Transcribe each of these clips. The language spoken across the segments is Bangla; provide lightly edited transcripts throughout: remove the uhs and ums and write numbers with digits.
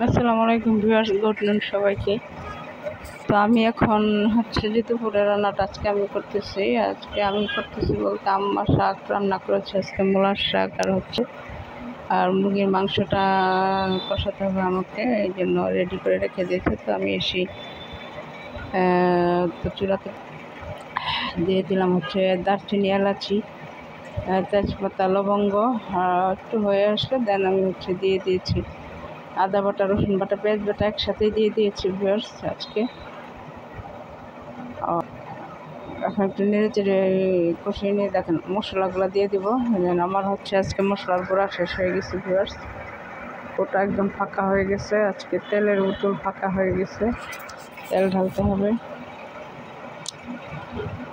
আসসালামু আলাইকুম ভিউয়ার্স, গুড নুন সবাইকে। তো আমি এখন যে দুপুরের রান্নাটা আজকে আমি করতেছি বলতে আম্মা শাক রান্না করেছে, আজকে মূলার শাক আর মুরগির মাংসটা কষাতে হবে আমাকে, এই জন্য রেডি করে রেখে দিয়েছে। তো আমি তো চুলাতে দিয়ে দিলাম দারচিনি, এলাচি, তেজপাতা, লবঙ্গ। একটু হয়ে আসলে দেন আমি দিয়ে দিয়েছি আদা বাটা, রসুন বাটা, পেঁয়াজ বাটা একসাথেই দিয়ে দিয়েছি ভিউয়ার্স আজকে। এখন একটু নেড়ে চেড়ে কষিয়ে নিয়ে দেখেন মশলাগুলো দিয়ে দিব। আমার আজকে মশলার গুঁড়া শেষ হয়ে গেছে ভিউয়ার্স, ওটা একদম ফাঁকা হয়ে গেছে। আজকে তেলের বোতল ফাঁকা হয়ে গেছে, তেল ঢালতে হবে।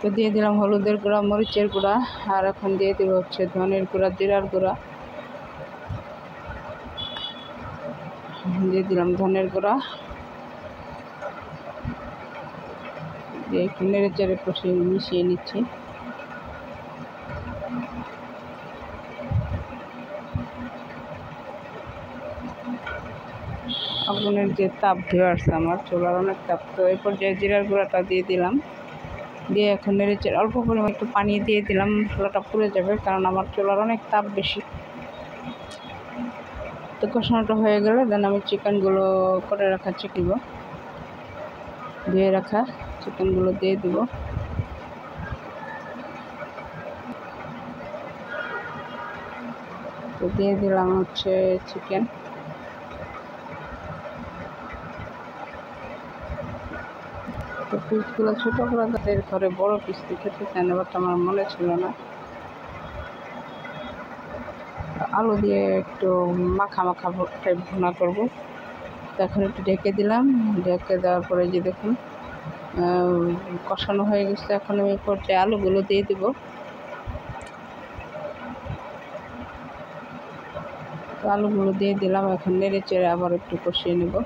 তো দিয়ে দিলাম হলুদের গুঁড়া, মরিচের গুঁড়া, আর এখন দিয়ে দিব ধনের গুঁড়া, জিরার গুঁড়া, দিয়ে দিলাম ধনের গুঁড়া, দিয়ে একটু নেড়ে চেড়ে কষিয়ে মিশিয়ে নিচ্ছি। আগুনের যে তাপ ভিউয়ার্স, আমার চুলার অনেক তাপ। তো এই পর্যায়ে জিরার গুঁড়াটা দিয়ে দিলাম, দিয়ে এখন নেড়ে চেড়ে অল্প পরিমাণ একটু পানি দিয়ে দিলাম, মশলাটা পুড়ে যাবে কারণ আমার চুলার অনেক তাপ বেশি। তো কষানোটা হয়ে গেলে দেন আমি চিকেনগুলো করে রাখা ধুয়ে রাখা চিকেনগুলো দিয়ে দিব। তো দিয়ে দিলাম চিকেন। তো পিসগুলো ছোটো করে তাদের ঘরে বড় পিস খেতে চান, বাট আমার মনে ছিল না। আলু দিয়ে একটু মাখা মাখা টাইপ ভুনা করবো। তো এখন একটু ঢেকে দিলাম, ঢেকে দেওয়ার পরে যে দেখুন কষানো হয়ে গেছে। এখন আমি পর্যায়ে আলুগুলো দিয়ে দিব। তো আলুগুলো দিয়ে দিলাম, এখন নেড়ে চেড়ে আবার একটু কষিয়ে নেব।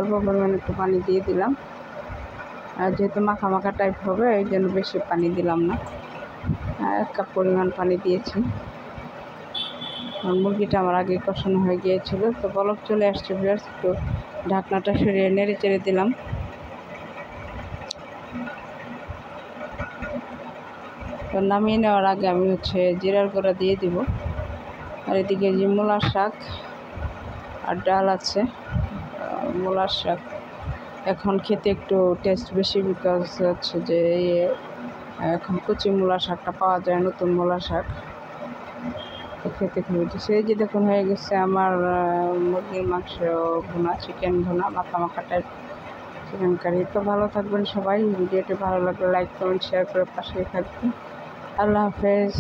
অল্প পরিমাণে একটু পানি দিয়ে দিলাম, আর যেহেতু মাখা মাখা টাইপ হবে এই জন্য বেশি পানি দিলাম না, 1 কাপ পরিমাণ পানি দিয়েছি। মুরগিটা আমার আগে কষানো হয়ে গিয়েছিল। তো বলক চলে আসছে ভিউয়ার্স, একটু ঢাকনাটা সরিয়ে নেড়ে চেড়ে দিলাম। তো নামিয়ে নেওয়ার আগে আমি জিরার গুঁড়া দিয়ে দিব। আর এদিকে যে মূলার শাক আর ডাল আছে। মূলার শাক এখন খেতে একটু টেস্ট বেশি, বিকজ যে এখন কচি মূলার শাকটা পাওয়া যায়, নতুন মূলার শাক। তো খেতে খুবই সেই যে দেখুন হয়ে গেছে আমার মুরগির মাংস ভুনা, চিকেন ভুনা, মাখা মাখা টাইপ চিকেন কারি। তো ভালো থাকবেন সবাই, ভিডিওটি ভালো লাগলে লাইক কমেন্ট শেয়ার করে পাশে থাকবেন। আল্লাহ হাফেজ।